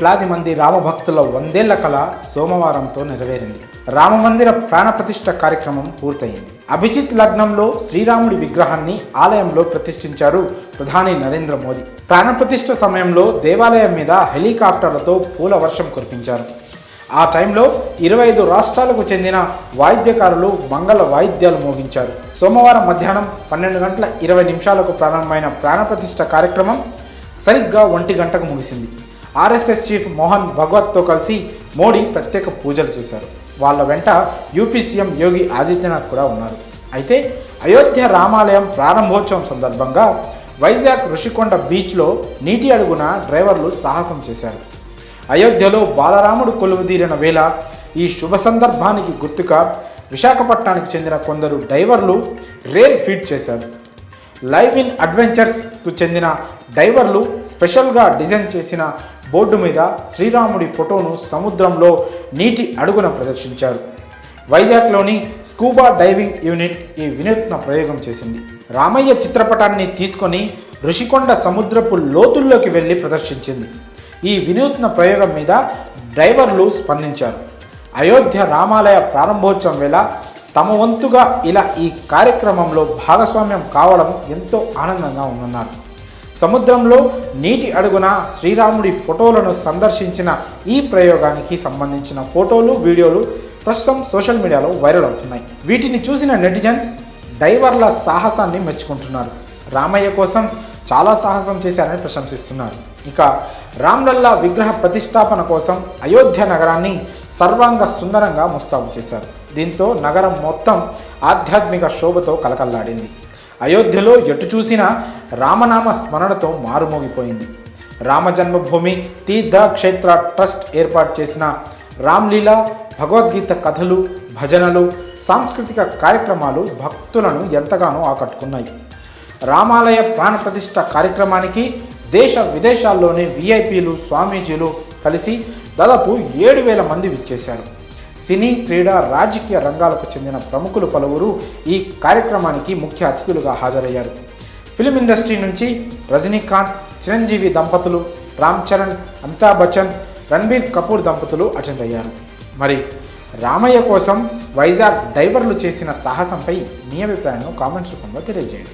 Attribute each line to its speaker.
Speaker 1: కోట్లాది మంది రామభక్తుల 100ఏళ్ల కళ సోమవారంతో నెరవేరింది. రామమందిర ప్రాణప్రతిష్ఠ కార్యక్రమం పూర్తయింది. అభిజిత్ లగ్నంలో శ్రీరాముడి విగ్రహాన్ని ఆలయంలో ప్రతిష్ఠించారు ప్రధాని నరేంద్ర మోదీ. ప్రాణప్రతిష్ఠ సమయంలో దేవాలయం మీద హెలికాప్టర్లతో పూల వర్షం కురిపించారు. ఆ టైంలో 25 రాష్ట్రాలకు చెందిన వాయిద్యకారులు మంగళ వాయిద్యాలు మోగించారు. సోమవారం మధ్యాహ్నం 12:20 ప్రారంభమైన ప్రాణప్రతిష్ఠ కార్యక్రమం సరిగ్గా 1 గంటకు ముగిసింది. ఆర్ఎస్ఎస్ చీఫ్ మోహన్ భగవత్తో కలిసి మోడీ ప్రత్యేక పూజలు చేశారు. వాళ్ళ వెంట యూపీ సీఎం యోగి ఆదిత్యనాథ్ కూడా ఉన్నారు. అయితే అయోధ్య రామాలయం ప్రారంభోత్సవం సందర్భంగా వైజాగ్ ఋషికొండ బీచ్లో నీటి అడుగున డ్రైవర్లు సాహసం చేశారు. అయోధ్యలో బాలరాముడు కొలువుదీరిన వేళ ఈ శుభ సందర్భానికి గుర్తుగా విశాఖపట్నానికి చెందిన కొందరు డైవర్లు రేల్ ఫీడ్ చేశారు. లైవ్ ఇన్ అడ్వెంచర్స్కు చెందిన డైవర్లు స్పెషల్గా డిజైన్ చేసిన బోర్డు మీద శ్రీరాముడి ఫోటోను సముద్రంలో నీటి అడుగున ప్రదర్శించారు. వైజాగ్లోని స్కూబా డైవింగ్ యూనిట్ ఈ వినూత్న ప్రయోగం చేసింది. రామయ్య చిత్రపటాన్ని తీసుకొని ఋషికొండ సముద్రపు లోతుల్లోకి వెళ్ళి ప్రదర్శించింది. ఈ వినూత్న ప్రయోగం మీద డ్రైవర్లు స్పందించారు. అయోధ్య రామాలయ ప్రారంభోత్సవం వేళ తమ వంతుగా ఇలా ఈ కార్యక్రమంలో భాగస్వామ్యం కావడం ఎంతో ఆనందంగా ఉందన్నారు. సముద్రంలో నీటి అడుగున శ్రీరాముడి ఫోటోలను సందర్శించిన ఈ ప్రయోగానికి సంబంధించిన ఫోటోలు, వీడియోలు ప్రస్తుతం సోషల్ మీడియాలో వైరల్ అవుతున్నాయి. వీటిని చూసిన నెటిజన్స్ డైవర్ల సాహసాన్ని మెచ్చుకుంటున్నారు. రామయ్య కోసం చాలా సాహసం చేశారని ప్రశంసిస్తున్నారు. ఇక రామ్లల్లా విగ్రహ ప్రతిష్టాపన కోసం అయోధ్య నగరాన్ని సర్వాంగ సుందరంగా ముస్తాబు చేశారు. దీంతో నగరం మొత్తం ఆధ్యాత్మిక శోభతో కలకల్లాడింది. అయోధ్యలో ఎటు చూసినా రామనామ స్మరణతో మారుమోగిపోయింది. రామ జన్మభూమి తీర్థ క్షేత్ర ట్రస్ట్ ఏర్పాటు చేసిన రామ్లీలా, భగవద్గీత కథలు, భజనలు, సాంస్కృతిక కార్యక్రమాలు భక్తులను ఎంతగానో ఆకట్టుకున్నాయి. రామాలయ ప్రాణప్రతిష్ఠ కార్యక్రమానికి దేశ విదేశాల్లోని విఐపీలు, స్వామీజీలు కలిసి దాదాపు 7,000 మంది విచ్చేశారు. సినీ, క్రీడా, రాజకీయ రంగాలకు చెందిన ప్రముఖులు పలువురు ఈ కార్యక్రమానికి ముఖ్య అతిథులుగా హాజరయ్యారు. ఫిలిం ఇండస్ట్రీ నుంచి రజనీకాంత్, చిరంజీవి దంపతులు, రామ్ చరణ్, అమితాబ్ బచ్చన్, రణబీర్ కపూర్ దంపతులు అటెండ్ అయ్యారు. మరి రామయ్య కోసం వైజాగ్ డైవర్లు చేసిన సాహసంపై మీ అభిప్రాయాన్ని కామెంట్స్ రూపంలో తెలియజేయండి.